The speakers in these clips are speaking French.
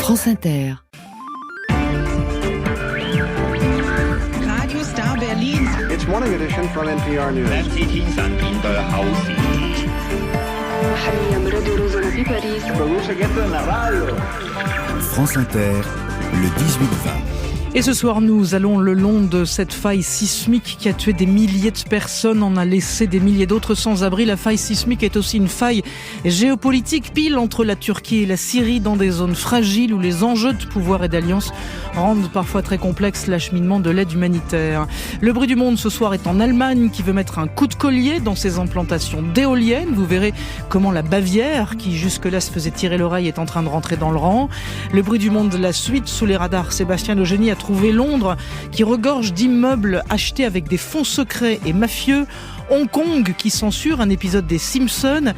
France Inter. Radio Star Berlin. It's morning edition from NPR News. France Inter, le 18-20. Et ce soir, nous allons le long de cette faille sismique qui a tué des milliers de personnes, en a laissé des milliers d'autres sans abri. La faille sismique est aussi une faille géopolitique, pile entre la Turquie et la Syrie, dans des zones fragiles où les enjeux de pouvoir et d'alliance rendent parfois très complexe l'acheminement de l'aide humanitaire. Le bruit du monde ce soir est en Allemagne, qui veut mettre un coup de collier dans ses implantations d'éoliennes. Vous verrez comment la Bavière, qui jusque-là se faisait tirer l'oreille, est en train de rentrer dans le rang. Le bruit du monde, la suite sous les radars. Sébastien Eugénie a trouvé Londres qui regorge d'immeubles achetés avec des fonds secrets et mafieux. Hong Kong qui censure un épisode des Simpsons.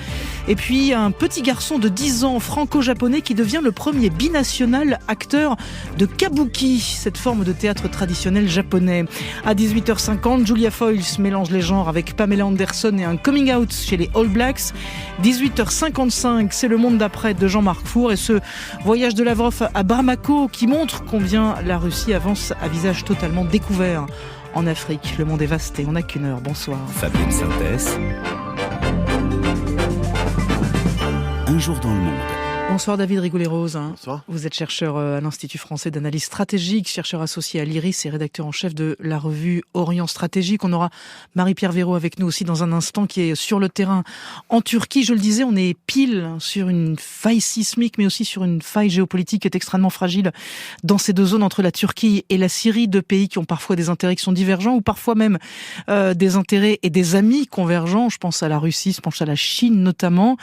Et puis un petit garçon de 10 ans franco-japonais qui devient le premier binational acteur de kabuki, cette forme de théâtre traditionnel japonais. À 18h50, Julia Foyles mélange les genres avec Pamela Anderson et un coming out chez les All Blacks. 18h55, c'est le monde d'après de Jean-Marc Four et ce voyage de Lavrov à Bamako qui montre combien la Russie avance à visage totalement découvert. En Afrique, le monde est vaste et on n'a qu'une heure. Bonsoir. Fabienne Synthèse. Un jour dans le monde. Bonsoir David Rigoulet-Rose. Bonsoir. Vous êtes chercheur à l'Institut français d'analyse stratégique, chercheur associé à l'IRIS et rédacteur en chef de la revue Orient Stratégique. On aura Marie-Pierre Véraud avec nous aussi dans un instant qui est sur le terrain en Turquie. Je le disais, on est pile sur une faille sismique mais aussi sur une faille géopolitique qui est extrêmement fragile dans ces deux zones entre la Turquie et la Syrie, deux pays qui ont parfois des intérêts qui sont divergents ou parfois même des intérêts et des amis convergents. Je pense à la Russie, je pense à la Chine notamment.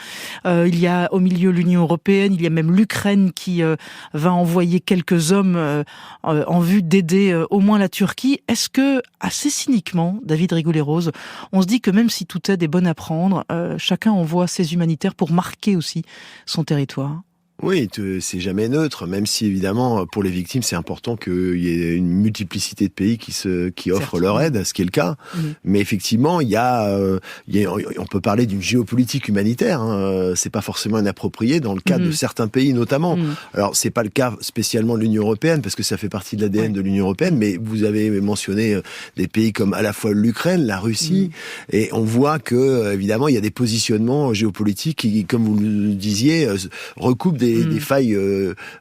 Il y a au milieu l'Union européenne. Il y a même l'Ukraine qui va envoyer quelques hommes en vue d'aider au moins la Turquie. Est-ce que, assez cyniquement, David Rigoulet-Rose, on se dit que même si toute aide est bonne à prendre, chacun envoie ses humanitaires pour marquer aussi son territoire ? Oui, c'est jamais neutre, même si évidemment pour les victimes c'est important qu'il y ait une multiplicité de pays qui offrent leur aide, ce qui est le cas. Mais effectivement, on peut parler d'une géopolitique humanitaire. C'est pas forcément inapproprié dans le cas de certains pays notamment. Alors c'est pas le cas spécialement de l'Union européenne parce que ça fait partie de l'ADN de l'Union européenne. Mais vous avez mentionné des pays comme à la fois l'Ukraine, la Russie, et on voit que évidemment il y a des positionnements géopolitiques qui, comme vous le disiez, recoupent des failles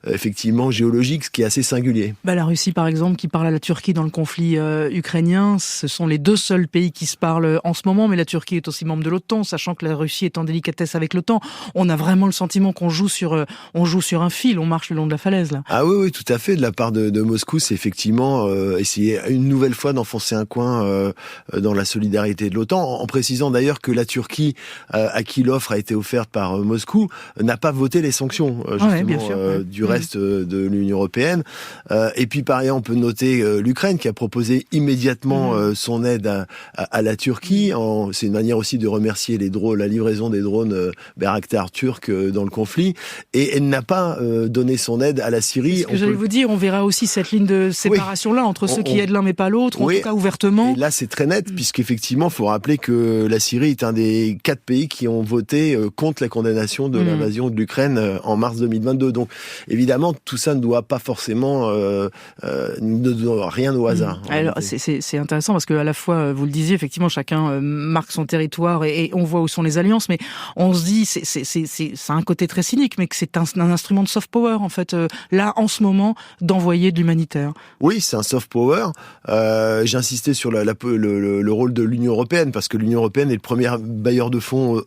effectivement géologiques, ce qui est assez singulier. La Russie, par exemple, qui parle à la Turquie dans le conflit ukrainien, ce sont les deux seuls pays qui se parlent en ce moment, mais la Turquie est aussi membre de l'OTAN, sachant que la Russie est en délicatesse avec l'OTAN. On a vraiment le sentiment qu'on joue sur un fil, on marche le long de la falaise, là. Ah oui, tout à fait. De la part de Moscou, c'est effectivement essayer une nouvelle fois d'enfoncer un coin dans la solidarité de l'OTAN, en précisant d'ailleurs que la Turquie, à qui l'offre a été offerte par Moscou, n'a pas voté les sanctions. Du reste de l'Union européenne. Et puis par ailleurs, on peut noter l'Ukraine qui a proposé immédiatement son aide à la Turquie. C'est une manière aussi de remercier la livraison des drones Bayraktar turcs dans le conflit. Et elle n'a pas donné son aide à la Syrie. C'est ce que j'allais vous dire, on verra aussi cette ligne de séparation-là entre ceux qui aident l'un mais pas l'autre, en tout cas ouvertement. Et là, c'est très net, puisqu'effectivement, il faut rappeler que la Syrie est un des 4 pays qui ont voté contre la condamnation de l'invasion de l'Ukraine en mars 2022. Donc, évidemment, tout ça ne doit pas forcément ne doit rien au hasard. Alors, c'est intéressant parce que à la fois, vous le disiez, effectivement, chacun marque son territoire et on voit où sont les alliances, mais on se dit, c'est un côté très cynique, mais que c'est un instrument de soft power, en fait, là, en ce moment, d'envoyer de l'humanitaire. Oui, c'est un soft power. J'insistais sur le rôle de l'Union européenne, parce que l'Union européenne est le premier bailleur de fonds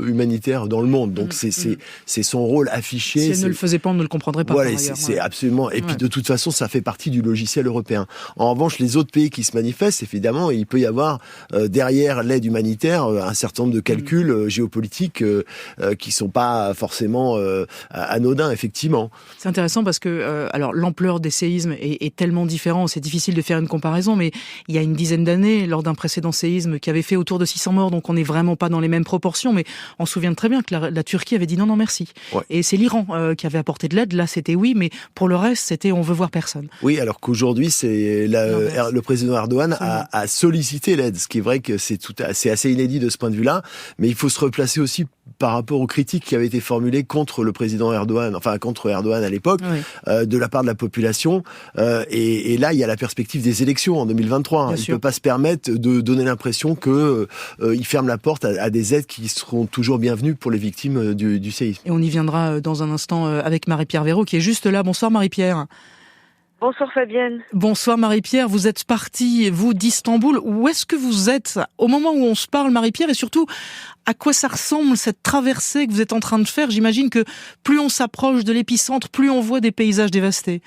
humanitaire dans le monde. Donc, c'est son rôle affiché. Si elle ne le faisait pas, on ne le comprendrait pas. Voilà, c'est absolument. Et puis de toute façon, ça fait partie du logiciel européen. En revanche, les autres pays qui se manifestent, évidemment, il peut y avoir derrière l'aide humanitaire un certain nombre de calculs géopolitiques qui sont pas forcément anodins, effectivement. C'est intéressant parce que alors l'ampleur des séismes est tellement différente, c'est difficile de faire une comparaison, mais il y a une dizaine d'années, lors d'un précédent séisme qui avait fait autour de 600 morts, donc on n'est vraiment pas dans les mêmes proportions, mais on se souvient très bien que la Turquie avait dit non merci. Ouais. Et c'est l'Iran qui avait apporté de l'aide, là c'était oui, mais pour le reste c'était on veut voir personne. Oui, alors qu'aujourd'hui c'est le président Erdogan a sollicité l'aide, ce qui est vrai que c'est assez inédit de ce point de vue-là, mais il faut se replacer aussi par rapport aux critiques qui avaient été formulées contre le président Erdogan, enfin contre Erdogan à l'époque, de la part de la population. Et là, il y a la perspective des élections en 2023. Il ne peut pas se permettre de donner l'impression que il ferme la porte à des aides qui seront toujours bienvenues pour les victimes du séisme. Et on y viendra dans un instant avec Marie-Pierre Véraud qui est juste là. Bonsoir Marie-Pierre. Bonsoir Fabienne. Bonsoir Marie-Pierre, vous êtes partie, vous, d'Istanbul. Où est-ce que vous êtes au moment où on se parle, Marie-Pierre, et surtout, à quoi ça ressemble cette traversée que vous êtes en train de faire? J'imagine que plus on s'approche de l'épicentre, plus on voit des paysages dévastés.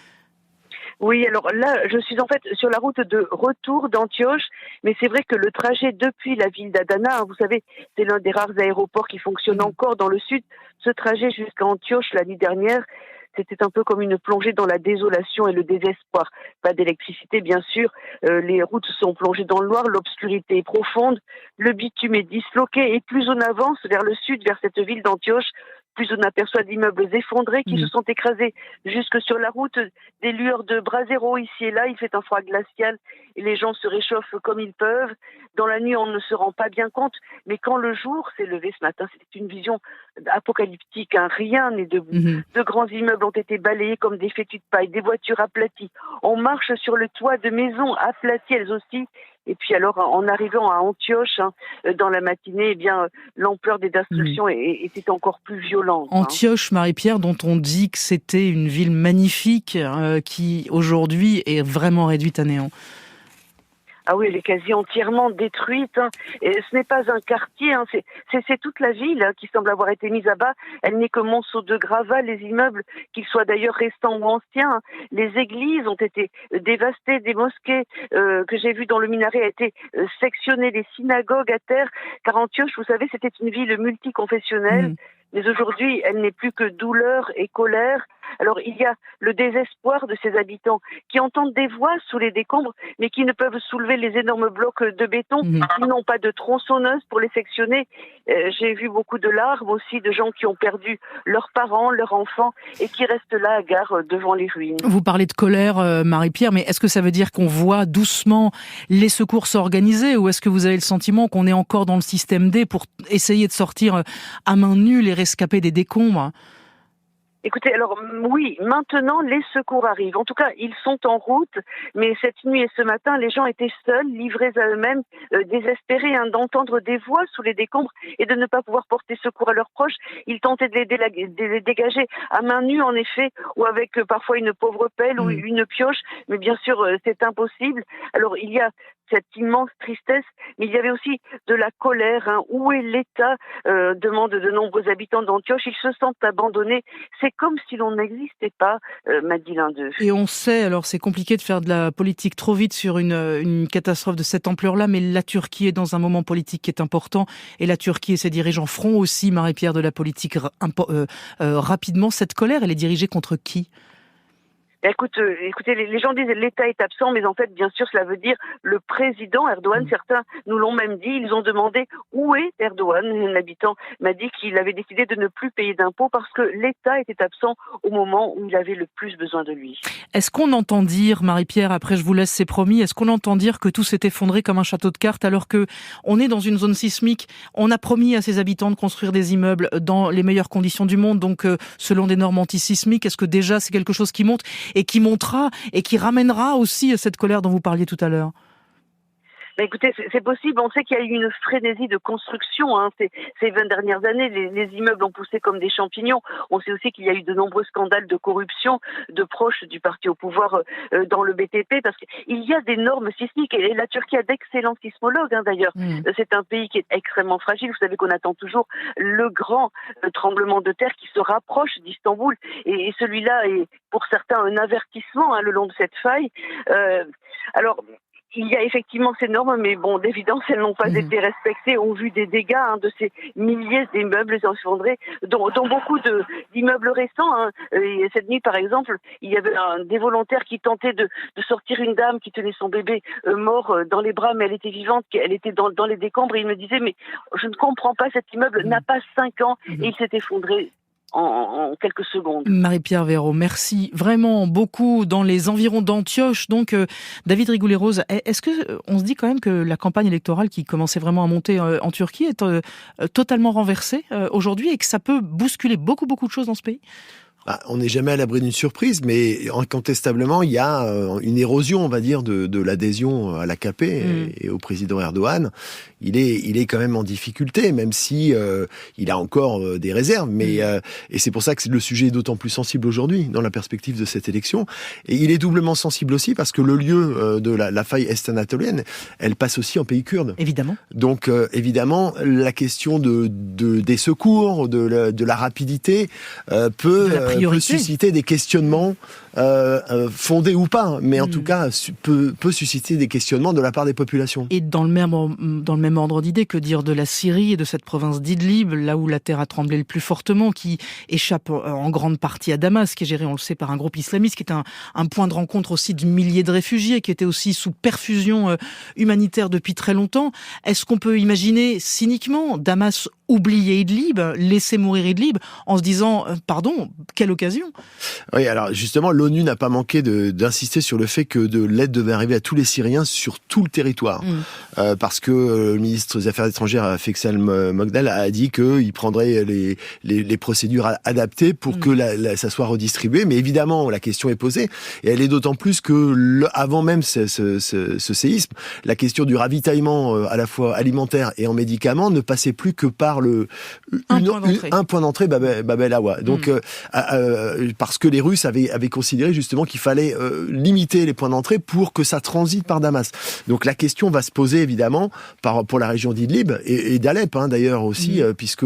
Oui, alors là, je suis en fait sur la route de retour d'Antioche, mais c'est vrai que le trajet depuis la ville d'Adana, vous savez, c'est l'un des rares aéroports qui fonctionne encore dans le sud, ce trajet jusqu'à Antioche l'année dernière, c'était un peu comme une plongée dans la désolation et le désespoir. Pas d'électricité, bien sûr. Les routes sont plongées dans le noir, l'obscurité est profonde, le bitume est disloqué. Et plus on avance vers le sud, vers cette ville d'Antioche, plus on aperçoit d'immeubles effondrés qui se sont écrasés jusque sur la route, des lueurs de brasero ici et là, il fait un froid glacial et les gens se réchauffent comme ils peuvent. Dans la nuit, on ne se rend pas bien compte, mais quand le jour s'est levé ce matin, c'était une vision apocalyptique, hein. Rien n'est debout. De grands immeubles ont été balayés comme des fétus de paille, des voitures aplaties. On marche sur le toit de maisons aplaties elles aussi. Et puis alors, en arrivant à Antioche, dans la matinée, eh bien, l'ampleur des destructions était encore plus violente. Antioche, Marie-Pierre, dont on dit que c'était une ville magnifique, qui aujourd'hui est vraiment réduite à néant. Ah oui, elle est quasi entièrement détruite. Et ce n'est pas un quartier, c'est toute la ville qui semble avoir été mise à bas. Elle n'est que monceau de gravats, les immeubles, qu'ils soient d'ailleurs restants ou anciens. Les églises ont été dévastées, des mosquées que j'ai vues dans le minaret ont été sectionnées, les synagogues à terre. Car Antioche, vous savez, c'était une ville multiconfessionnelle. Mais aujourd'hui, elle n'est plus que douleur et colère. Alors, il y a le désespoir de ces habitants qui entendent des voix sous les décombres, mais qui ne peuvent soulever les énormes blocs de béton. Ils n'ont pas de tronçonneuse pour les sectionner. J'ai vu beaucoup de larmes aussi de gens qui ont perdu leurs parents, leurs enfants, et qui restent là à gare devant les ruines. Vous parlez de colère, Marie-Pierre, mais est-ce que ça veut dire qu'on voit doucement les secours s'organiser, ou est-ce que vous avez le sentiment qu'on est encore dans le système D pour essayer de sortir à main nue les rescapés des décombres? Écoutez, alors oui, maintenant les secours arrivent. En tout cas, ils sont en route, mais cette nuit et ce matin, les gens étaient seuls, livrés à eux-mêmes, désespérés d'entendre des voix sous les décombres et de ne pas pouvoir porter secours à leurs proches. Ils tentaient de les dégager à main nue, en effet, ou avec parfois une pauvre pelle ou une pioche, mais bien sûr, c'est impossible. Alors, il y a cette immense tristesse, mais il y avait aussi de la colère. Où est l'État, demandent de nombreux habitants d'Antioche. Ils se sentent abandonnés. C'est comme si l'on n'existait pas, m'a dit l'un d'eux. Et on sait, alors c'est compliqué de faire de la politique trop vite sur une catastrophe de cette ampleur-là, mais la Turquie est dans un moment politique qui est important, et la Turquie et ses dirigeants feront aussi, Marie-Pierre, de la politique rapidement. Cette colère, elle est dirigée contre qui ? Écoutez, les gens disent l'État est absent, mais en fait, bien sûr, cela veut dire le président Erdogan. Certains nous l'ont même dit. Ils ont demandé où est Erdogan. Un habitant m'a dit qu'il avait décidé de ne plus payer d'impôts parce que l'État était absent au moment où il avait le plus besoin de lui. Est-ce qu'on entend dire, Marie-Pierre, après je vous laisse, c'est promis, est-ce qu'on entend dire que tout s'est effondré comme un château de cartes alors que on est dans une zone sismique? On a promis à ses habitants de construire des immeubles dans les meilleures conditions du monde, donc selon des normes antisismiques. Est-ce que déjà c'est quelque chose qui monte et qui montera et qui ramènera aussi cette colère dont vous parliez tout à l'heure? Écoutez, c'est possible. On sait qu'il y a eu une frénésie de construction. Ces 20 dernières années, les immeubles ont poussé comme des champignons. On sait aussi qu'il y a eu de nombreux scandales de corruption de proches du parti au pouvoir dans le BTP, parce qu'il y a des normes sismiques. Et la Turquie a d'excellents sismologues, d'ailleurs. C'est un pays qui est extrêmement fragile. Vous savez qu'on attend toujours le grand tremblement de terre qui se rapproche d'Istanbul. Et celui-là est, pour certains, un avertissement le long de cette faille. Alors, il y a effectivement ces normes, mais bon, d'évidence, elles n'ont pas été respectées au vu des dégâts de ces milliers d'immeubles effondrés, dont beaucoup d'immeubles récents. Et cette nuit, par exemple, il y avait des volontaires qui tentaient de sortir une dame qui tenait son bébé mort dans les bras, mais elle était vivante, elle était dans les décombres. Et il me disait, mais je ne comprends pas, cet immeuble n'a pas 5 ans et il s'est effondré. en quelques secondes. Marie-Pierre Véraud, merci vraiment beaucoup. Dans les environs d'Antioche, donc David Rigoulet-Rose, est-ce que on se dit quand même que la campagne électorale qui commençait vraiment à monter en Turquie est totalement renversée aujourd'hui et que ça peut bousculer beaucoup de choses dans ce pays ? On n'est jamais à l'abri d'une surprise, mais incontestablement, il y a une érosion, on va dire, de l'adhésion à l'AKP et au président Erdogan. Il est quand même en difficulté, même si il a encore des réserves. Mais et c'est pour ça que le sujet est d'autant plus sensible aujourd'hui, dans la perspective de cette élection. Et il est doublement sensible aussi parce que le lieu de la faille est-anatolienne, elle passe aussi en pays kurde. Évidemment. Donc évidemment, la question des secours, de la rapidité peut susciter des questionnements fondés ou pas, mais en tout cas peut susciter des questionnements de la part des populations. Et dans le même ordre d'idée, que dire de la Syrie et de cette province d'Idlib, là où la terre a tremblé le plus fortement, qui échappe en grande partie à Damas, qui est géré, on le sait, par un groupe islamiste, qui est un point de rencontre aussi de milliers de réfugiés, qui était aussi sous perfusion humanitaire depuis très longtemps. Est-ce qu'on peut imaginer cyniquement Damas oublier Idlib, laisser mourir Idlib, en se disant, pardon, quelle occasion ? Oui, alors justement, l'ONU n'a pas manqué d'insister sur le fait que de l'aide devait arriver à tous les Syriens sur tout le territoire. Parce que le ministre des Affaires étrangères, Faisal Mogdal, a dit qu'il prendrait les procédures adaptées pour que ça soit redistribué. Mais évidemment, la question est posée. Et elle est d'autant plus que, avant même ce séisme, la question du ravitaillement à la fois alimentaire et en médicaments ne passait plus que par un point d'entrée, Bab el-Awa. Donc, parce que les Russes avaient considéré justement qu'il fallait limiter les points d'entrée pour que ça transite par Damas. Donc la question va se poser évidemment pour la région d'Idlib et d'Alep d'ailleurs aussi, puisque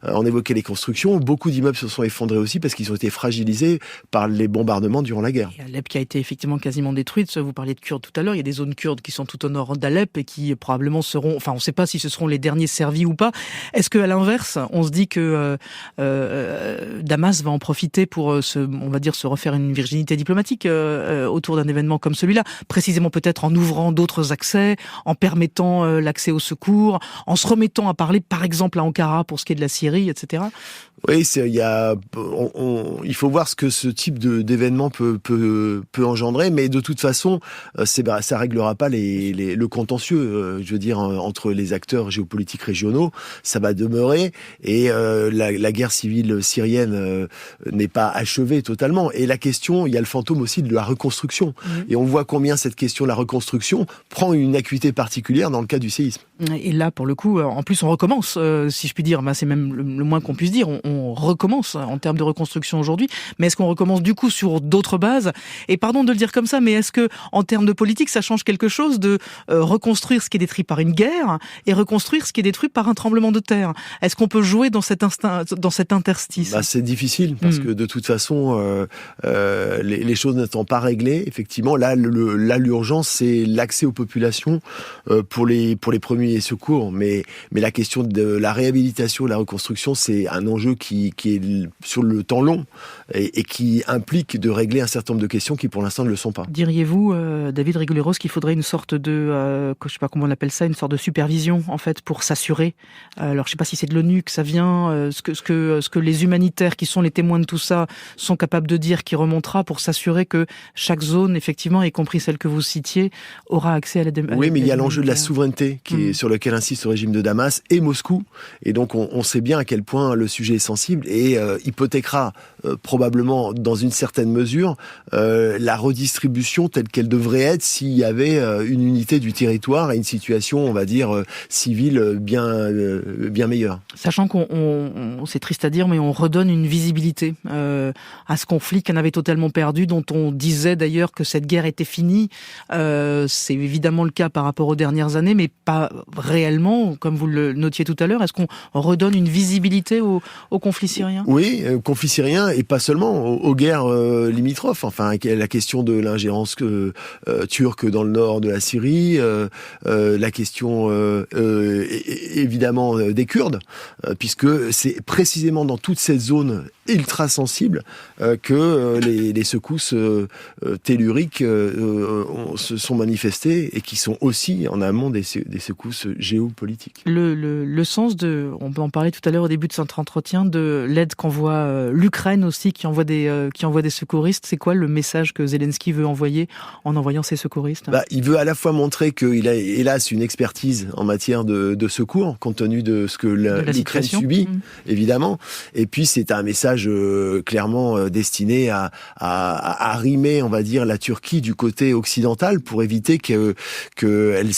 on évoquait les constructions, beaucoup d'immeubles se sont effondrés aussi parce qu'ils ont été fragilisés par les bombardements durant la guerre. Et Alep qui a été effectivement quasiment détruite. Vous parliez de Kurdes tout à l'heure, il y a des zones kurdes qui sont tout au nord d'Alep et qui probablement seront, enfin on ne sait pas si ce seront les derniers servis ou pas. Est-ce qu'à l'inverse, on se dit que Damas va en profiter pour on va dire se refaire une virginité diplomatique autour d'un événement comme celui-là, précisément peut-être en ouvrant d'autres accès, en permettant l'accès aux secours, en se remettant à parler par exemple à Ankara pour ce qui est de la Syrie, etc. Oui, il faut voir ce que ce type d'événement peut engendrer, mais de toute façon, ça réglera pas le contentieux, je veux dire, entre les acteurs géopolitiques régionaux. Ça va demeurer, et la guerre civile syrienne n'est pas achevée totalement. Et la question, il y a le fantôme aussi de la reconstruction. Et on voit combien cette question de la reconstruction prend une acuité particulière dans le cas du séisme. Et là, pour le coup, en plus, on recommence, si je puis dire. C'est même le moins qu'on puisse dire. On recommence en termes de reconstruction aujourd'hui. Mais est-ce qu'on recommence du coup sur d'autres bases ? Et pardon de le dire comme ça, mais est-ce que, en termes de politique, ça change quelque chose de reconstruire ce qui est détruit par une guerre et reconstruire ce qui est détruit par un tremblement de terre ? Est-ce qu'on peut jouer dans cet interstice ? C'est difficile parce que de toute façon, les choses n'étant pas réglées, effectivement, là, l'urgence, c'est l'accès aux populations pour les premiers secours. Mais la question de la réhabilitation, de la reconstruction, c'est un enjeu qui est sur le temps long et qui implique de régler un certain nombre de questions qui, pour l'instant, ne le sont pas. Diriez-vous, David Rigoulet-Rose, qu'il faudrait une sorte de, je sais pas comment on appelle ça, une sorte de supervision, en fait, pour s'assurer. Alors, je sais pas si c'est de l'ONU que ça vient, ce que les humanitaires qui sont les témoins de tout ça sont capables de dire, qui remontera pour s'assurer que chaque zone, effectivement, y compris celle que vous citiez, aura accès à la démocratie. Oui, mais il y a l'enjeu de la souveraineté sur lequel insiste le régime de Damas et Moscou. Et donc, on sait bien à quel point le sujet est sensible et hypothéquera probablement, dans une certaine mesure, la redistribution telle qu'elle devrait être s'il y avait une unité du territoire et une situation, on va dire, civile bien meilleure. Sachant c'est triste à dire, mais on redonne une visibilité à ce conflit qu'on avait totalement perdu, dont on disait d'ailleurs que cette guerre était finie. C'est évidemment le cas par rapport aux dernières années, mais pas réellement, comme vous le notiez tout à l'heure. Est-ce qu'on redonne une visibilité au conflit syrien ? Oui, conflit syrien, et pas seulement, aux guerres limitrophes. Enfin, la question de l'ingérence turque dans le nord de la Syrie, la question évidemment des Kurdes, puisque c'est précisément dans toute cette zone ultra sensible que les secousses telluriques se sont manifestées et qui sont aussi en amont des secousses géopolitiques. Le sens on peut en parler tout à l'heure au début de cet entretien, de l'aide qu'envoie l'Ukraine aussi, qui envoie des secouristes. C'est quoi le message que Zelensky veut envoyer en envoyant ces secouristes ? Il veut à la fois montrer qu'il a, hélas, une expertise en matière de secours, compte tenu de ce que l'Ukraine subit, évidemment. Et puis, c'est un message clairement destiné à arrimer, on va dire, la Turquie du côté occidental pour éviter qu'elle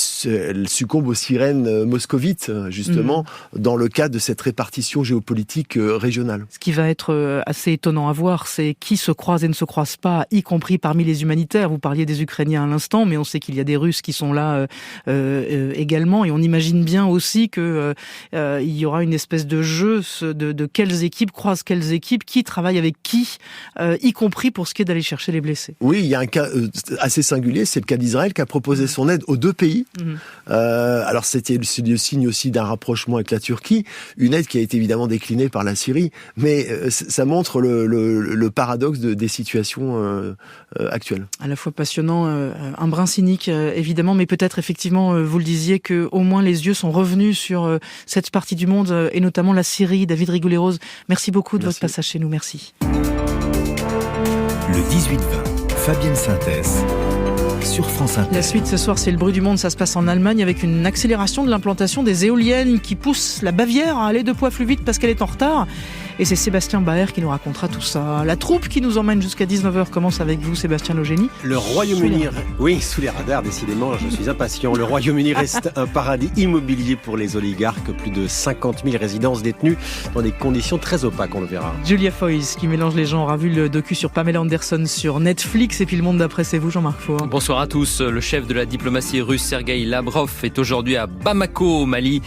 succombe aux sirènes moscovites, justement, dans le cadre de cette répartition géopolitique régionale. Ce qui va être assez étonnant à voir, c'est qui se croise et ne se croise pas, y compris parmi les humanitaires. Vous parliez des Ukrainiens à l'instant, mais on sait qu'il y a des Russes qui sont là également, et on imagine bien aussi que il y aura une espèce de jeu de quelles équipes croisent quelles équipes, qui travaille avec qui, y compris pour ce qui est d'aller chercher les blessés. Oui, il y a un cas assez singulier, c'est le cas d'Israël qui a proposé son aide aux deux pays. Alors c'est le signe aussi d'un rapprochement avec la Turquie, une aide qui a été évidemment déclinée par la Syrie, mais ça montre le paradoxe des situations actuelles. À la fois passionnant, un brin cynique évidemment, mais peut-être effectivement, vous le disiez, que au moins les yeux sont revenus sur cette partie du monde et notamment la Syrie. David Rigoulet-Rose, merci beaucoup de votre passage chez nous, merci. Le 18-20, Fabienne Synthèse sur France Inter. La suite ce soir, c'est le bruit du monde. Ça se passe en Allemagne avec une accélération de l'implantation des éoliennes qui pousse la Bavière à aller 2 fois plus vite parce qu'elle est en retard. Et c'est Sébastien Baer qui nous racontera tout ça. La troupe qui nous emmène jusqu'à 19h commence avec vous, Sébastien Logénie. Le Royaume-Uni, sous les radars, décidément, je suis impatient. Le Royaume-Uni reste un paradis immobilier pour les oligarques. Plus de 50 000 résidences détenues dans des conditions très opaques, on le verra. Julia Foyce qui mélange les genres, a vu le docu sur Pamela Anderson sur Netflix. Et puis Le Monde d'après, c'est vous, Jean-Marc Faure. Bonsoir à tous. Le chef de la diplomatie russe, Sergueï Lavrov, est aujourd'hui à Bamako, au Mali.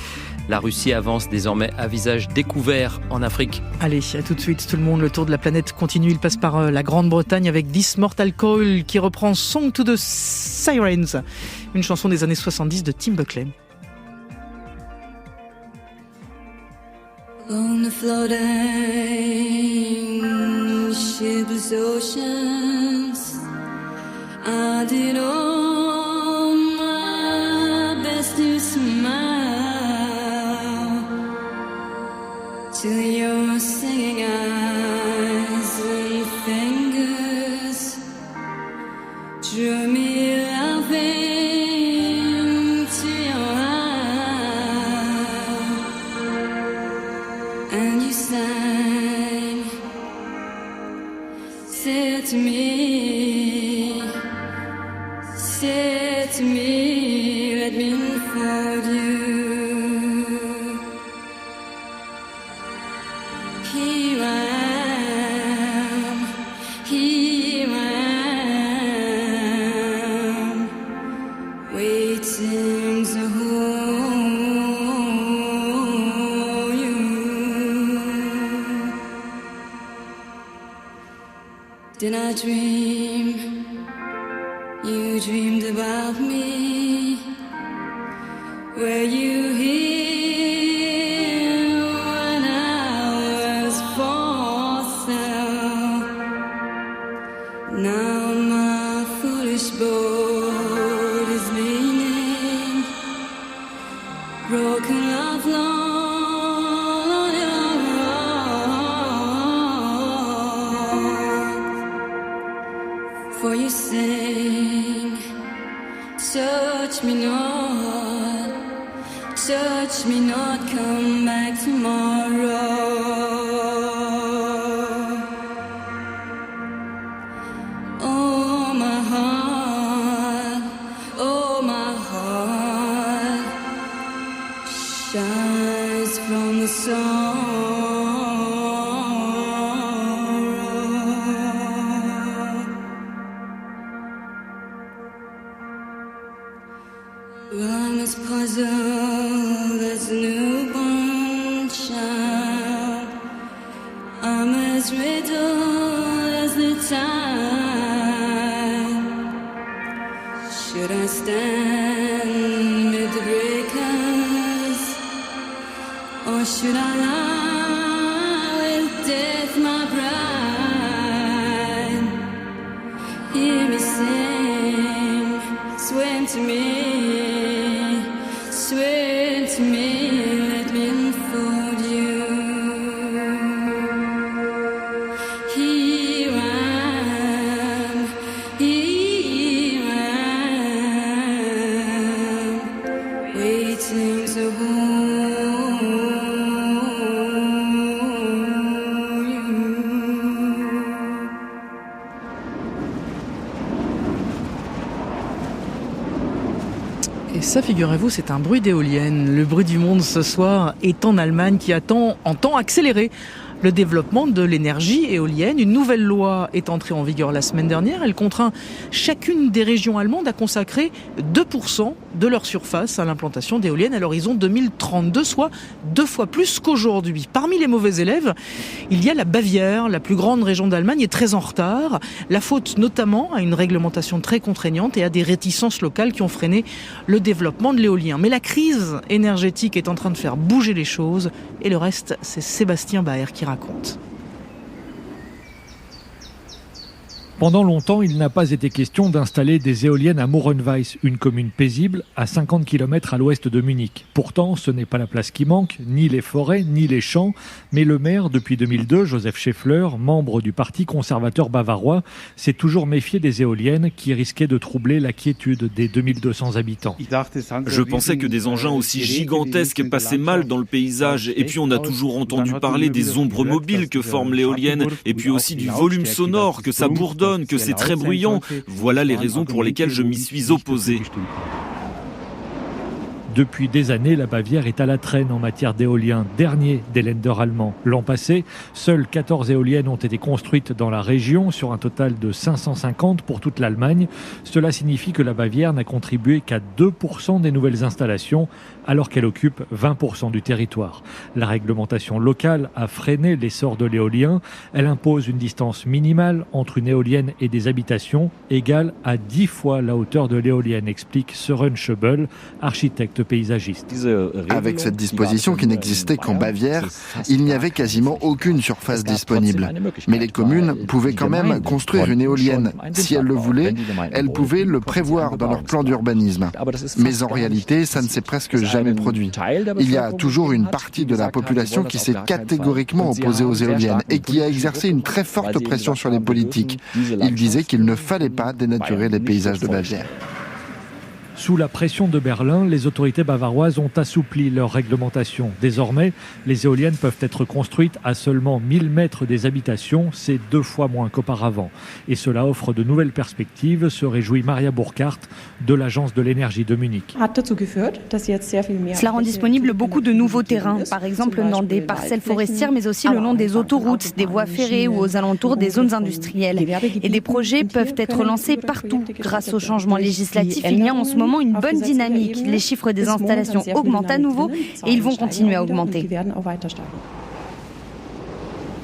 La Russie avance désormais à visage découvert en Afrique. Allez, à tout de suite, tout le monde. Le tour de la planète continue. Il passe par la Grande-Bretagne avec This Mortal Coil qui reprend Song to the Sirens, une chanson des années 70 de Tim Buckley. On the floating shipless oceans, I did all my best to smile to your singing eyes and fingers drew me laughing to your eyes, and you sang, said to me, let me unfold you. Here I am, waiting to hold you. Did I dream? You dreamed about me. Were you here when I was for sale? Now my foolish boat is leaning, broken love long on your rock. For you sing, touch me not, come back tomorrow. Oh my heart shines from the well, I'm as puzzled as a newborn child. I'm as riddled as the tide. Should I stand amid the breakers, or should I lie with death, my bride? Hear me sing, swim to me, swim to me, let me unfold you. Here I am, waiting to hold you. Et ça, figurez-vous, c'est un bruit d'éolienne. Le bruit du monde ce soir est en Allemagne qui entend accélérer le développement de l'énergie éolienne. Une nouvelle loi est entrée en vigueur la semaine dernière. Elle contraint chacune des régions allemandes à consacrer 2% de leur surface à l'implantation d'éoliennes à l'horizon 2032, soit 2 fois plus qu'aujourd'hui. Parmi les mauvais élèves, il y a la Bavière, la plus grande région d'Allemagne, est très en retard. La faute notamment à une réglementation très contraignante et à des réticences locales qui ont freiné le développement de l'éolien. Mais la crise énergétique est en train de faire bouger les choses. Et le reste, c'est Sébastien Baer qui raconte. Pendant longtemps, il n'a pas été question d'installer des éoliennes à Mohrenweiß, une commune paisible à 50 km à l'ouest de Munich. Pourtant, ce n'est pas la place qui manque, ni les forêts, ni les champs, mais le maire, depuis 2002, Joseph Schäffler, membre du parti conservateur bavarois, s'est toujours méfié des éoliennes qui risquaient de troubler la quiétude des 2200 habitants. Je pensais que des engins aussi gigantesques passaient mal dans le paysage, et puis on a toujours entendu parler des ombres mobiles que forment l'éolienne, et puis aussi du volume sonore, que ça bourdonne, que c'est très bruyant. Voilà les raisons pour lesquelles je m'y suis opposé. Depuis des années, la Bavière est à la traîne en matière d'éolien, dernier des Länder allemands. L'an passé, seules 14 éoliennes ont été construites dans la région, sur un total de 550 pour toute l'Allemagne. Cela signifie que la Bavière n'a contribué qu'à 2% des nouvelles installations, alors qu'elle occupe 20% du territoire. La réglementation locale a freiné l'essor de l'éolien. Elle impose une distance minimale entre une éolienne et des habitations, égale à 10 fois la hauteur de l'éolienne, explique Søren Schöbel, architecte paysagiste. Avec cette disposition qui n'existait qu'en Bavière, il n'y avait quasiment aucune surface disponible. Mais les communes pouvaient quand même construire une éolienne. Si elles le voulaient, elles pouvaient le prévoir dans leur plan d'urbanisme. Mais en réalité, ça ne s'est presque jamais produit. Il y a toujours une partie de la population qui s'est catégoriquement opposée aux éoliennes et qui a exercé une très forte pression sur les politiques. Ils disaient qu'il ne fallait pas dénaturer les paysages de Bavière. Sous la pression de Berlin, les autorités bavaroises ont assoupli leur réglementation. Désormais, les éoliennes peuvent être construites à seulement 1000 mètres des habitations, c'est 2 fois moins qu'auparavant. Et cela offre de nouvelles perspectives, se réjouit Maria Burkhardt de l'Agence de l'énergie de Munich. Cela rend disponible beaucoup de nouveaux terrains, par exemple dans des parcelles forestières, mais aussi le long des autoroutes, des voies ferrées ou aux alentours des zones industrielles. Et des projets peuvent être lancés partout. Grâce aux changements législatifs, il y a en ce moment une bonne dynamique. Les chiffres des installations augmentent à nouveau et ils vont continuer à augmenter.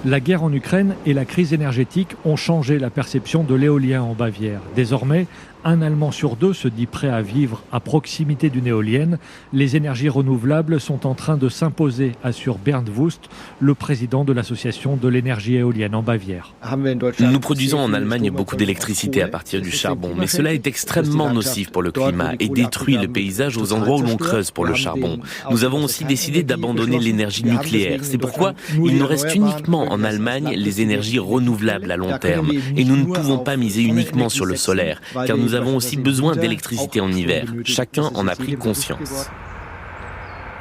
La guerre en Ukraine et la crise énergétique ont changé la perception de l'éolien en Bavière. Désormais, un Allemand sur 2 se dit prêt à vivre à proximité d'une éolienne. Les énergies renouvelables sont en train de s'imposer, assure Bernd Wust, le président de l'association de l'énergie éolienne en Bavière. Nous produisons en Allemagne beaucoup d'électricité à partir du charbon, mais cela est extrêmement nocif pour le climat et détruit le paysage aux endroits où l'on creuse pour le charbon. Nous avons aussi décidé d'abandonner l'énergie nucléaire. C'est pourquoi il nous reste uniquement en Allemagne les énergies renouvelables à long terme. Et nous ne pouvons pas miser uniquement sur le solaire, car nous avons aussi besoin d'électricité en hiver. Chacun en a pris conscience.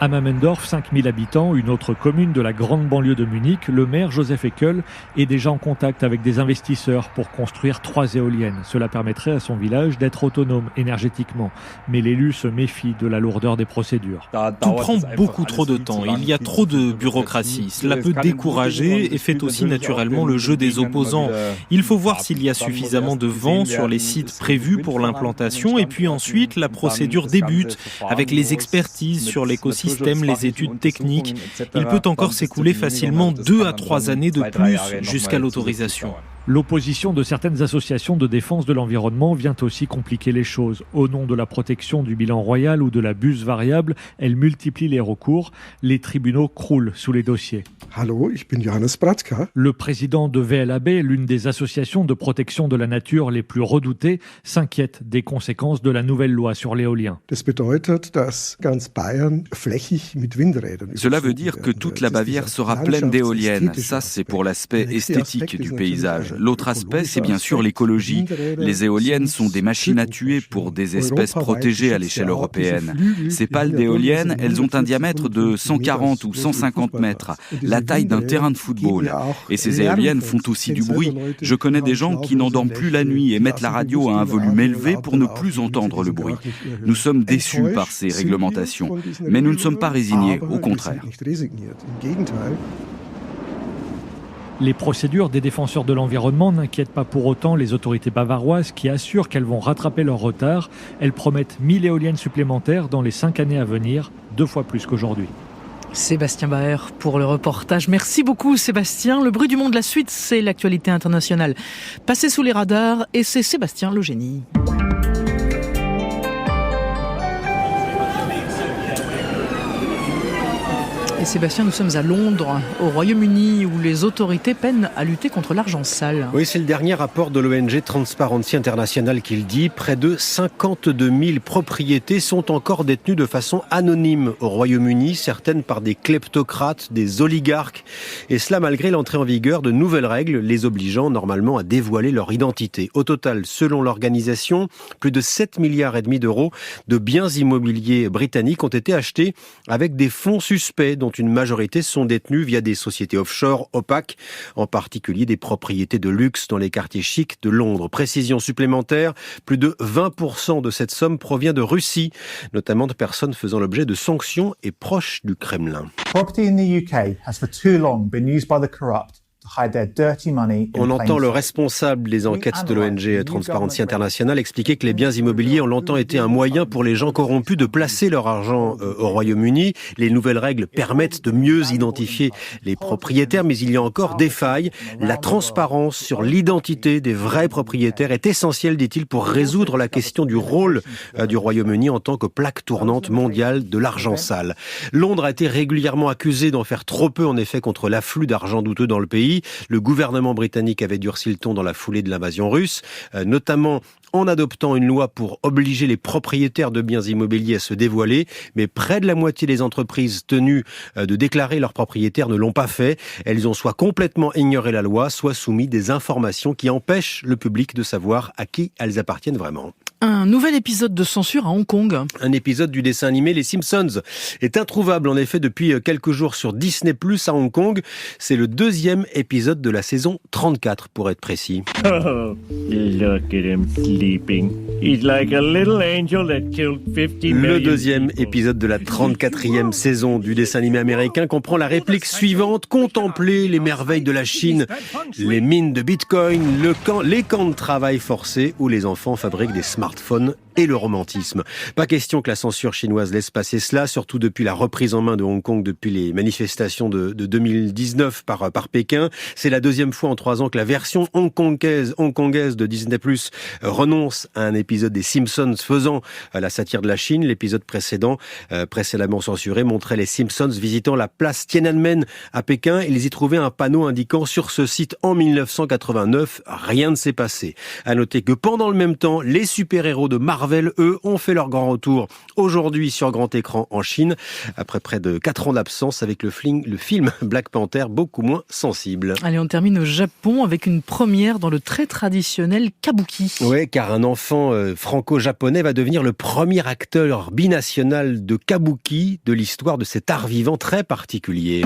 À Mammendorf, 5000 habitants, une autre commune de la grande banlieue de Munich, le maire Joseph Eckel est déjà en contact avec des investisseurs pour construire 3 éoliennes. Cela permettrait à son village d'être autonome énergétiquement. Mais l'élu se méfie de la lourdeur des procédures. Tout prend beaucoup trop de temps. Il y a trop de bureaucratie. Cela peut décourager et fait aussi naturellement le jeu des opposants. Il faut voir s'il y a suffisamment de vent sur les sites prévus pour l'implantation et puis ensuite la procédure débute avec les expertises sur l'écosystème, les études techniques. Il peut encore s'écouler facilement 2 à 3 années de plus jusqu'à l'autorisation. L'opposition de certaines associations de défense de l'environnement vient aussi compliquer les choses. Au nom de la protection du bilan royal ou de la buse variable, elle multiplie les recours. Les tribunaux croulent sous les dossiers. Hallo, ich bin Johannes Bratka. Le président de VLAB, l'une des associations de protection de la nature les plus redoutées, s'inquiète des conséquences de la nouvelle loi sur l'éolien. Cela veut dire que toute la Bavière sera pleine d'éoliennes. Ça, c'est pour l'aspect esthétique du paysage. L'autre aspect, c'est bien sûr l'écologie. Les éoliennes sont des machines à tuer pour des espèces protégées à l'échelle européenne. Ces pales d'éoliennes, elles ont un diamètre de 140 ou 150 mètres, la taille d'un terrain de football. Et ces éoliennes font aussi du bruit. Je connais des gens qui n'en dorment plus la nuit et mettent la radio à un volume élevé pour ne plus entendre le bruit. Nous sommes déçus par ces réglementations, mais nous ne sommes pas résignés, au contraire. Les procédures des défenseurs de l'environnement n'inquiètent pas pour autant les autorités bavaroises qui assurent qu'elles vont rattraper leur retard. Elles promettent 1000 éoliennes supplémentaires dans les 5 années à venir, 2 fois plus qu'aujourd'hui. Sébastien Baer pour le reportage. Merci beaucoup Sébastien. Le bruit du monde, la suite, c'est l'actualité internationale. Passez sous les radars et c'est Sébastien le génie. Et Sébastien, nous sommes à Londres, au Royaume-Uni, où les autorités peinent à lutter contre l'argent sale. Oui, c'est le dernier rapport de l'ONG Transparency International qui le dit. Près de 52 000 propriétés sont encore détenues de façon anonyme au Royaume-Uni, certaines par des kleptocrates, des oligarques. Et cela malgré l'entrée en vigueur de nouvelles règles les obligeant normalement à dévoiler leur identité. Au total, selon l'organisation, plus de 7,5 milliards d'euros de biens immobiliers britanniques ont été achetés avec des fonds suspects dont une majorité sont détenus via des sociétés offshore opaques, en particulier des propriétés de luxe dans les quartiers chics de Londres. Précision supplémentaire, plus de 20% de cette somme provient de Russie, notamment de personnes faisant l'objet de sanctions et proches du Kremlin. Property in the UK has for too long been used by the corrupt. On entend le responsable des enquêtes de l'ONG Transparency International expliquer que les biens immobiliers ont longtemps été un moyen pour les gens corrompus de placer leur argent au Royaume-Uni. Les nouvelles règles permettent de mieux identifier les propriétaires, mais il y a encore des failles. La transparence sur l'identité des vrais propriétaires est essentielle, dit-il, pour résoudre la question du rôle du Royaume-Uni en tant que plaque tournante mondiale de l'argent sale. Londres a été régulièrement accusé d'en faire trop peu, en effet, contre l'afflux d'argent douteux dans le pays. Le gouvernement britannique avait durci le ton dans la foulée de l'invasion russe, notamment en adoptant une loi pour obliger les propriétaires de biens immobiliers à se dévoiler, mais près de la moitié des entreprises tenues de déclarer leurs propriétaires ne l'ont pas fait. Elles ont soit complètement ignoré la loi, soit soumis des informations qui empêchent le public de savoir à qui elles appartiennent vraiment. Un nouvel épisode de censure à Hong Kong. Un épisode du dessin animé Les Simpsons est introuvable en effet depuis quelques jours sur Disney+ à Hong Kong. C'est le 2e épisode de la saison 34 pour être précis. Oh, look at him sleeping. He's like a little angel that killed 50 million. Le 2e épisode de la 34e saison du dessin animé américain comprend la réplique suivante: contempler les merveilles de la Chine, les mines de Bitcoin, les camps de travail forcés où les enfants fabriquent des smartphones et le romantisme. Pas question que la censure chinoise laisse passer cela, surtout depuis la reprise en main de Hong Kong depuis les manifestations de 2019 par Pékin. C'est la 2e fois en 3 ans que la version hongkongaise de Disney+ renonce à un épisode des Simpsons faisant la satire de la Chine. L'épisode précédemment censuré, montrait les Simpsons visitant la place Tiananmen à Pékin. Ils y trouvaient un panneau indiquant: sur ce site en 1989, rien ne s'est passé. À noter que pendant le même temps, les super-héros de Marvel, eux, ont fait leur grand retour aujourd'hui sur grand écran en Chine, après près de 4 ans d'absence, avec le film Black Panther beaucoup moins sensible. Allez, on termine au Japon avec une première dans le très traditionnel kabuki. Oui, car un enfant franco-japonais va devenir le premier acteur binational de kabuki de l'histoire de cet art vivant très particulier.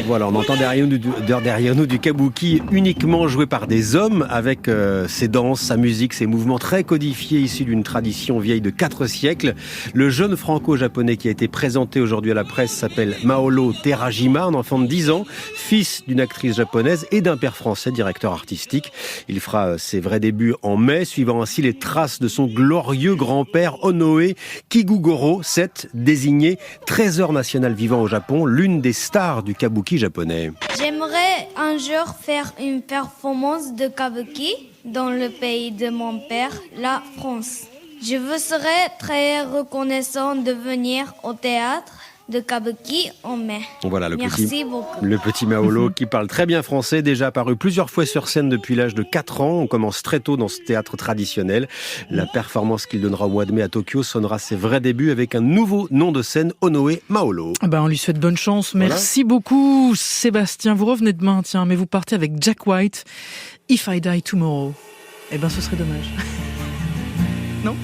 Voilà, on entend derrière nous du kabuki uniquement joué par des hommes avec ses danses, sa musique, ses mouvements très codifiés issus d'une tradition vieille de 4 siècles. Le jeune franco-japonais qui a été présenté aujourd'hui à la presse s'appelle Maolo Terajima, un enfant de 10 ans, fils d'une actrice japonaise et d'un père français, directeur artistique. Il fera ses vrais débuts en mai, suivant ainsi les traces de son glorieux grand-père Onoe Kigugoro, 7, désigné trésor national vivant au Japon, l'une des stars du kabuki japonais. J'aimerais un jour faire une performance de kabuki dans le pays de mon père, la France. Je vous serais très reconnaissant de venir au théâtre de kabuki en mai. Voilà Merci beaucoup. Le petit Maolo qui parle très bien français, déjà apparu plusieurs fois sur scène depuis l'âge de 4 ans. On commence très tôt dans ce théâtre traditionnel. La performance qu'il donnera au mois de mai à Tokyo sonnera ses vrais débuts avec un nouveau nom de scène, Onoe Maolo. On lui souhaite bonne chance. Merci beaucoup Sébastien. Vous revenez demain, mais vous partez avec Jack White, If I Die Tomorrow. Ce serait dommage. Non ?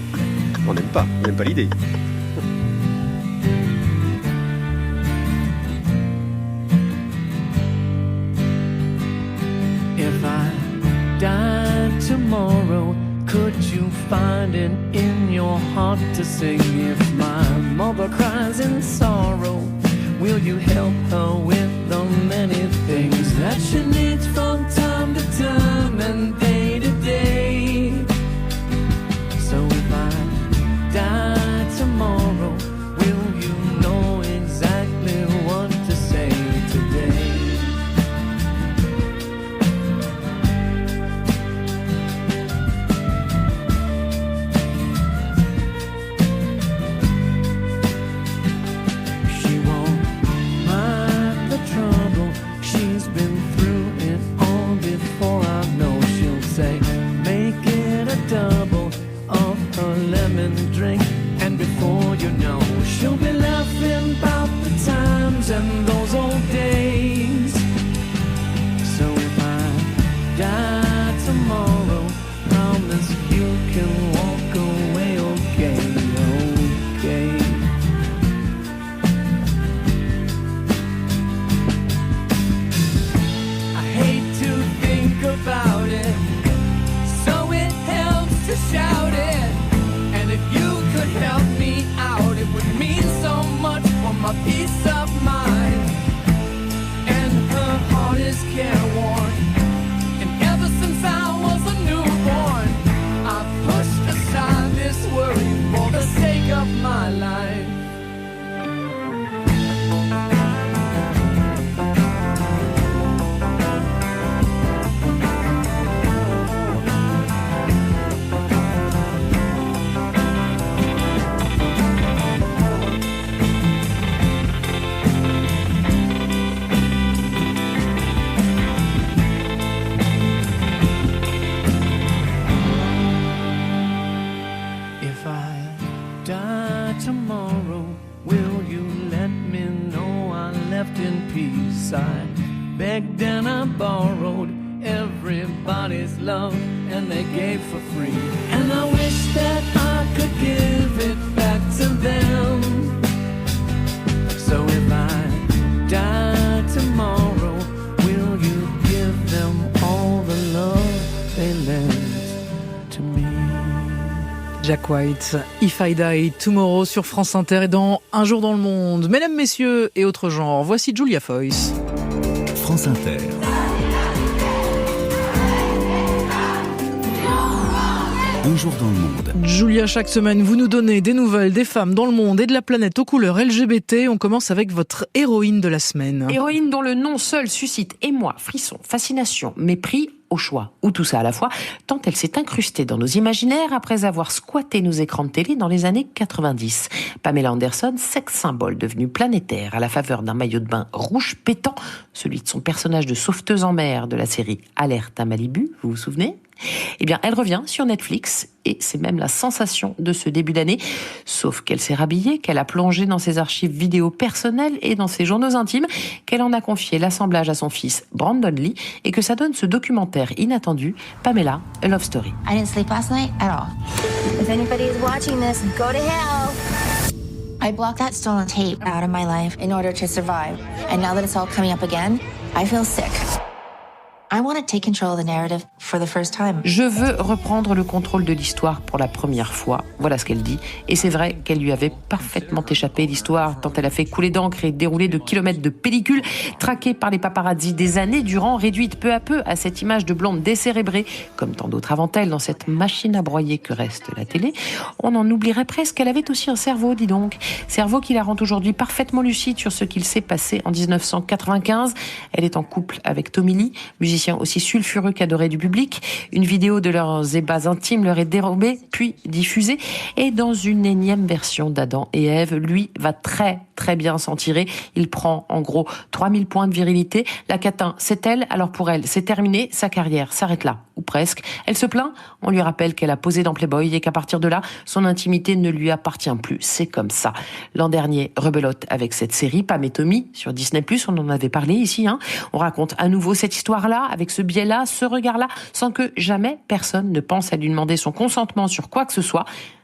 On n'aime pas l'idée. If I died tomorrow, could you find it in your heart to say, if my mother cries in sorrow, will you help her with the many things that she needs from time to time and day to day? So if I die tomorrow, will you know exactly what to say today? Drink, and before you know, she'll be laughing about the times and those old days. So if I die tomorrow, promise you can walk away okay, okay. I hate to think about it, so it helps to shout it. If you could help me out, it would mean so much for my peace of mind. And her heart is careworn, and ever since I was a newborn, I've pushed aside this worry for the sake of my life. I begged and I borrowed everybody's love, and they gave for free. And I wish that I could give it back to them. So if I die tomorrow, will you give them all the love they lent to me? Jack White, If I Die Tomorrow sur France Inter et dans Un jour dans le monde. Mesdames, messieurs et autres genres, voici Julia Foyce. France Inter. Un jour dans le monde. Julia, chaque semaine, vous nous donnez des nouvelles des femmes dans le monde et de la planète aux couleurs LGBT. On commence avec votre héroïne de la semaine. Héroïne dont le nom seul suscite émoi, frisson, fascination, mépris, au choix, ou tout ça à la fois, tant elle s'est incrustée dans nos imaginaires après avoir squatté nos écrans de télé dans les années 90. Pamela Anderson, sex symbole devenue planétaire à la faveur d'un maillot de bain rouge pétant, celui de son personnage de sauveteuse en mer de la série Alerte à Malibu, vous vous souvenez ? Eh bien, elle revient sur Netflix et c'est même la sensation de ce début d'année. Sauf qu'elle s'est rhabillée, qu'elle a plongé dans ses archives vidéo personnelles et dans ses journaux intimes, qu'elle en a confié l'assemblage à son fils Brandon Lee et que ça donne ce documentaire inattendu, Pamela, A Love Story. I didn't sleep last night at all. If anybody is watching this, go to hell. I blocked that stolen tape out of my life in order to survive. And now that it's all coming up again, I feel sick. I want to take control of the narrative for the first time. Je veux reprendre le contrôle de l'histoire pour la première fois. Voilà ce qu'elle dit. Et c'est vrai qu'elle lui avait parfaitement échappé, l'histoire, tant elle a fait couler d'encre et dérouler de kilomètres de pellicules, traquée par les paparazzis des années durant, réduite peu à peu à cette image de blonde décérébrée, comme tant d'autres avant elle, dans cette machine à broyer que reste la télé. On en oublierait presque qu'elle avait aussi un cerveau, dis donc. Cerveau qui la rend aujourd'hui parfaitement lucide sur ce qu'il s'est passé en 1995. Elle est en couple avec Tommy Lee, musicien aussi sulfureux qu'adoré du public. Une vidéo de leurs ébats intimes leur est dérobée, puis diffusée. Et dans une énième version d'Adam et Ève, lui va très bien s'en tirer. Il prend en gros 3000 points de virilité. La catin, c'est elle. Alors pour elle, c'est terminé. Sa carrière s'arrête là, ou presque. Elle se plaint. On lui rappelle qu'elle a posé dans Playboy et qu'à partir de là, son intimité ne lui appartient plus. C'est comme ça. L'an dernier, rebelote avec cette série Pam et Tommy sur Disney+. On en avait parlé ici. On raconte à nouveau cette histoire-là, avec ce biais-là, ce regard-là, sans que jamais personne ne pense à lui demander son consentement sur quoi que ce soit.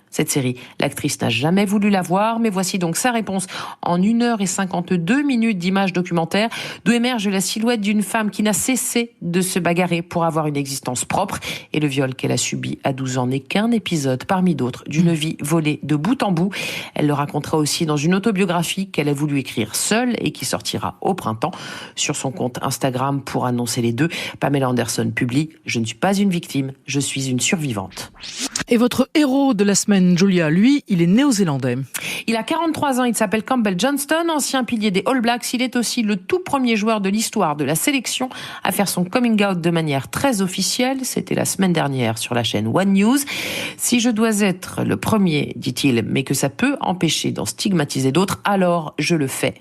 Cette série, l'actrice n'a jamais voulu la voir, mais voici donc sa réponse en 1h52 d'images documentaires, d'où émerge la silhouette d'une femme qui n'a cessé de se bagarrer pour avoir une existence propre. Et le viol qu'elle a subi à 12 ans n'est qu'un épisode parmi d'autres d'une vie volée de bout en bout. Elle le racontera aussi dans une autobiographie qu'elle a voulu écrire seule et qui sortira au printemps. Sur son compte Instagram pour annoncer les deux, Pamela Anderson publie « Je ne suis pas une victime, je suis une survivante ». Et votre héros de la semaine, Julia, lui, il est néo-zélandais. Il a 43 ans, il s'appelle Campbell Johnston, ancien pilier des All Blacks. Il est aussi le tout premier joueur de l'histoire de la sélection à faire son coming out de manière très officielle. C'était la semaine dernière sur la chaîne One News. Si je dois être le premier, dit-il, mais que ça peut empêcher d'en stigmatiser d'autres, alors je le fais.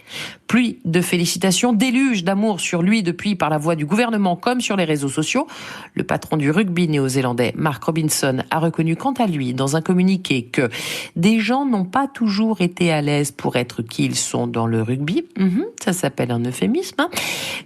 Pluie de félicitations, déluge d'amour sur lui depuis par la voix du gouvernement comme sur les réseaux sociaux. Le patron du rugby néo-zélandais, Mark Robinson, a reconnu quant à lui dans un communiqué que des gens n'ont pas toujours été à l'aise pour être qui ils sont dans le rugby. Ça s'appelle un euphémisme.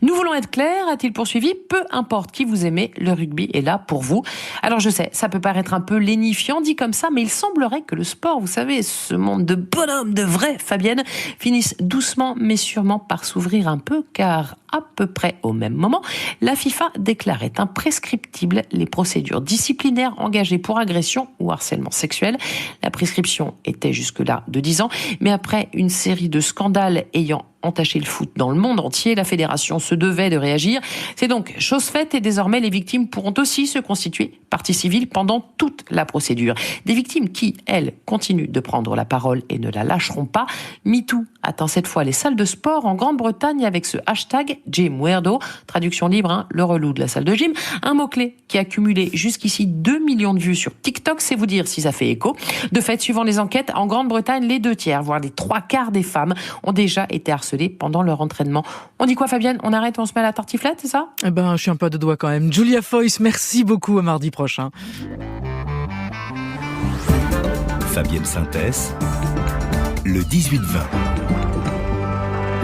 Nous voulons être clairs, a-t-il poursuivi, peu importe qui vous aimez, le rugby est là pour vous. Alors je sais, ça peut paraître un peu lénifiant dit comme ça, mais il semblerait que le sport, vous savez, ce monde de bonhommes, de vrais Fabienne, finisse doucement mais sûrement par s'ouvrir un peu, car à peu près au même moment, la FIFA déclarait imprescriptibles les procédures disciplinaires engagées pour agression ou harcèlement sexuel. La prescription était jusque-là de 10 ans, mais après une série de scandales ayant entaché le foot dans le monde entier, la fédération se devait de réagir. C'est donc chose faite et désormais les victimes pourront aussi se constituer partie civile pendant toute la procédure. Des victimes qui, elles, continuent de prendre la parole et ne la lâcheront pas. MeToo atteint cette fois les salles de sport en Grande-Bretagne avec ce hashtag #JimWeirdo, traduction libre, le relou de la salle de gym, un mot-clé qui a cumulé jusqu'ici 2 millions de vues sur TikTok, c'est vous dire si ça fait écho. De fait, suivant les enquêtes, en Grande-Bretagne, les 2/3, voire les 3/4 des femmes ont déjà été harcelées pendant leur entraînement. On dit quoi, Fabienne? On arrête, on se met à la tartiflette, c'est ça? Eh ben, je suis un peu de doigt quand même. Julia Foyce, merci beaucoup, à mardi prochain. Fabienne Synthèse, le 18-20.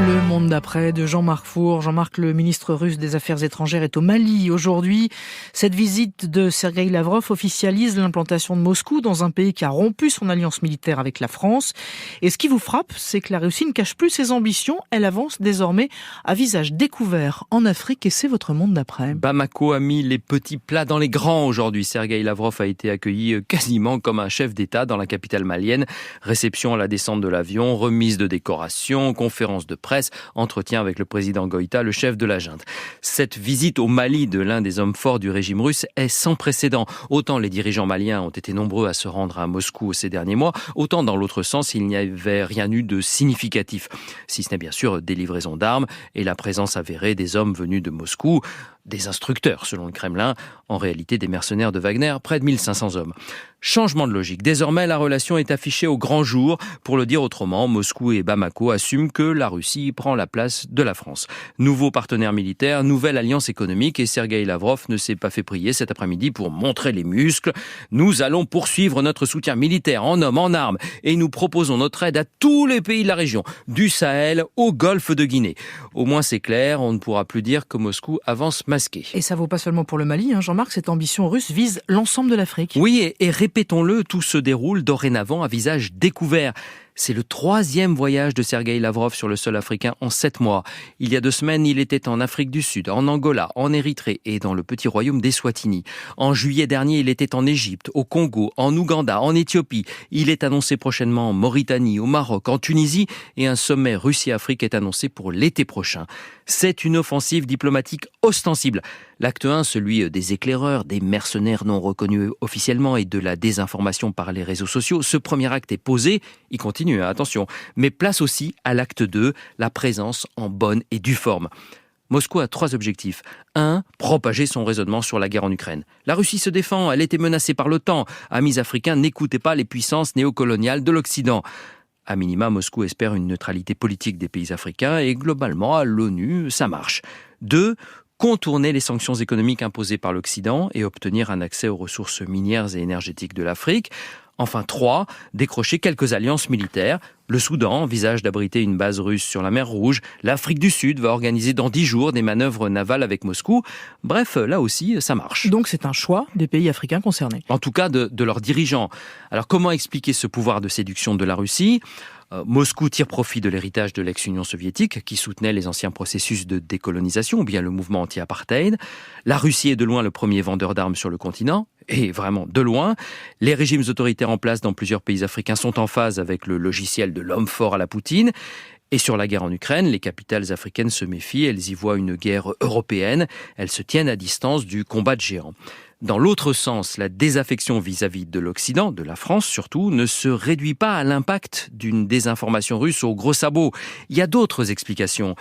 Le monde d'après de Jean-Marc Four. Jean-Marc, le ministre russe des Affaires étrangères, est au Mali aujourd'hui. Cette visite de Sergueï Lavrov officialise l'implantation de Moscou dans un pays qui a rompu son alliance militaire avec la France. Et ce qui vous frappe, c'est que la Russie ne cache plus ses ambitions. Elle avance désormais à visage découvert en Afrique et c'est votre monde d'après. Bamako a mis les petits plats dans les grands aujourd'hui. Sergueï Lavrov a été accueilli quasiment comme un chef d'État dans la capitale malienne. Réception à la descente de l'avion, remise de décorations, conférence de presse, entretien avec le président Goïta, le chef de la junte. Cette visite au Mali de l'un des hommes forts du régime russe est sans précédent. Autant les dirigeants maliens ont été nombreux à se rendre à Moscou ces derniers mois, autant dans l'autre sens, il n'y avait rien eu de significatif. Si ce n'est bien sûr des livraisons d'armes et la présence avérée des hommes venus de Moscou, des instructeurs selon le Kremlin, en réalité des mercenaires de Wagner, près de 1500 hommes. Changement de logique. Désormais, la relation est affichée au grand jour. Pour le dire autrement, Moscou et Bamako assument que la Russie prend la place de la France. Nouveau partenaire militaire, nouvelle alliance économique et Sergueï Lavrov ne s'est pas fait prier cet après-midi pour montrer les muscles. Nous allons poursuivre notre soutien militaire en hommes, en armes et nous proposons notre aide à tous les pays de la région, du Sahel au golfe de Guinée. Au moins c'est clair, on ne pourra plus dire que Moscou avance masqué. Et ça vaut pas seulement pour le Mali, Jean-Marc, cette ambition russe vise l'ensemble de l'Afrique. Oui, et répétons-le, tout se déroule dorénavant à visage découvert. C'est le 3e voyage de Sergueï Lavrov sur le sol africain en 7 mois. Il y a 2 semaines, il était en Afrique du Sud, en Angola, en Érythrée et dans le petit royaume d'Eswatini. En juillet dernier, il était en Égypte, au Congo, en Ouganda, en Éthiopie. Il est annoncé prochainement en Mauritanie, au Maroc, en Tunisie et un sommet Russie-Afrique est annoncé pour l'été prochain. C'est une offensive diplomatique ostensible. L'acte 1, celui des éclaireurs, des mercenaires non reconnus officiellement et de la désinformation par les réseaux sociaux. Ce premier acte est posé, il continue, attention, mais place aussi à l'acte 2, la présence en bonne et due forme. Moscou a 3 objectifs. 1. Propager son raisonnement sur la guerre en Ukraine. La Russie se défend, elle était menacée par l'OTAN. Amis africains, n'écoutez pas les puissances néocoloniales de l'Occident. À minima, Moscou espère une neutralité politique des pays africains et globalement, à l'ONU, ça marche. 2. Contourner les sanctions économiques imposées par l'Occident et obtenir un accès aux ressources minières et énergétiques de l'Afrique. Enfin 3, décrocher quelques alliances militaires. Le Soudan envisage d'abriter une base russe sur la mer Rouge. L'Afrique du Sud va organiser dans 10 jours des manœuvres navales avec Moscou. Bref, là aussi, ça marche. Donc c'est un choix des pays africains concernés. En tout cas, de leurs dirigeants. Alors comment expliquer ce pouvoir de séduction de la Russie ? Moscou tire profit de l'héritage de l'ex-Union soviétique qui soutenait les anciens processus de décolonisation ou bien le mouvement anti-apartheid. La Russie est de loin le premier vendeur d'armes sur le continent, et vraiment de loin. Les régimes autoritaires en place dans plusieurs pays africains sont en phase avec le logiciel de l'homme fort à la Poutine. Et sur la guerre en Ukraine, les capitales africaines se méfient, elles y voient une guerre européenne, elles se tiennent à distance du combat de géants. Dans l'autre sens, la désaffection vis-à-vis de l'Occident, de la France surtout, ne se réduit pas à l'impact d'une désinformation russe au gros sabot. Il y a d'autres explications.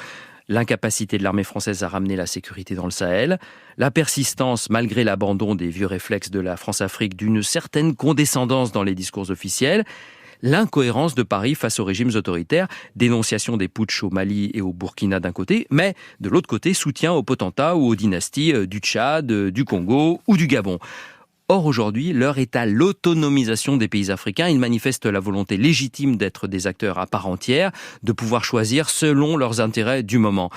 L'incapacité de l'armée française à ramener la sécurité dans le Sahel, la persistance, malgré l'abandon des vieux réflexes de la France-Afrique, d'une certaine condescendance dans les discours officiels, l'incohérence de Paris face aux régimes autoritaires, dénonciation des putschs au Mali et au Burkina d'un côté, mais de l'autre côté, soutien aux potentats ou aux dynasties du Tchad, du Congo ou du Gabon. Or, aujourd'hui, l'heure est à l'autonomisation des pays africains. Ils manifestent la volonté légitime d'être des acteurs à part entière, de pouvoir choisir selon leurs intérêts du moment.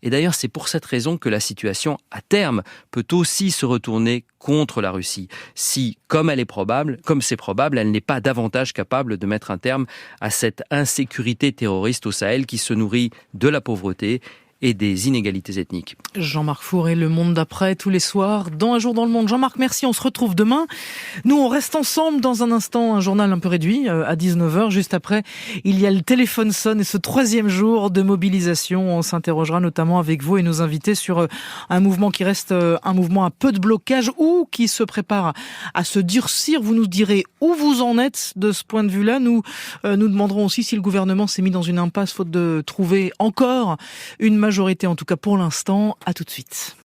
Et d'ailleurs, c'est pour cette raison que la situation, à terme, peut aussi se retourner contre la Russie. Si, comme c'est probable, elle n'est pas davantage capable de mettre un terme à cette insécurité terroriste au Sahel qui se nourrit de la pauvreté et des inégalités ethniques. Jean-Marc Fourré, Le Monde d'après, tous les soirs, dans Un jour dans le monde. Jean-Marc, merci, on se retrouve demain. Nous, on reste ensemble dans un instant, un journal un peu réduit, à 19h. Juste après, il y a le téléphone sonne et ce 3e jour de mobilisation. On s'interrogera notamment avec vous et nos invités sur un mouvement qui reste un mouvement à peu de blocage ou qui se prépare à se durcir. Vous nous direz où vous en êtes de ce point de vue-là. Nous demanderons aussi si le gouvernement s'est mis dans une impasse faute de trouver encore une majorité, en tout cas pour l'instant. À tout de suite.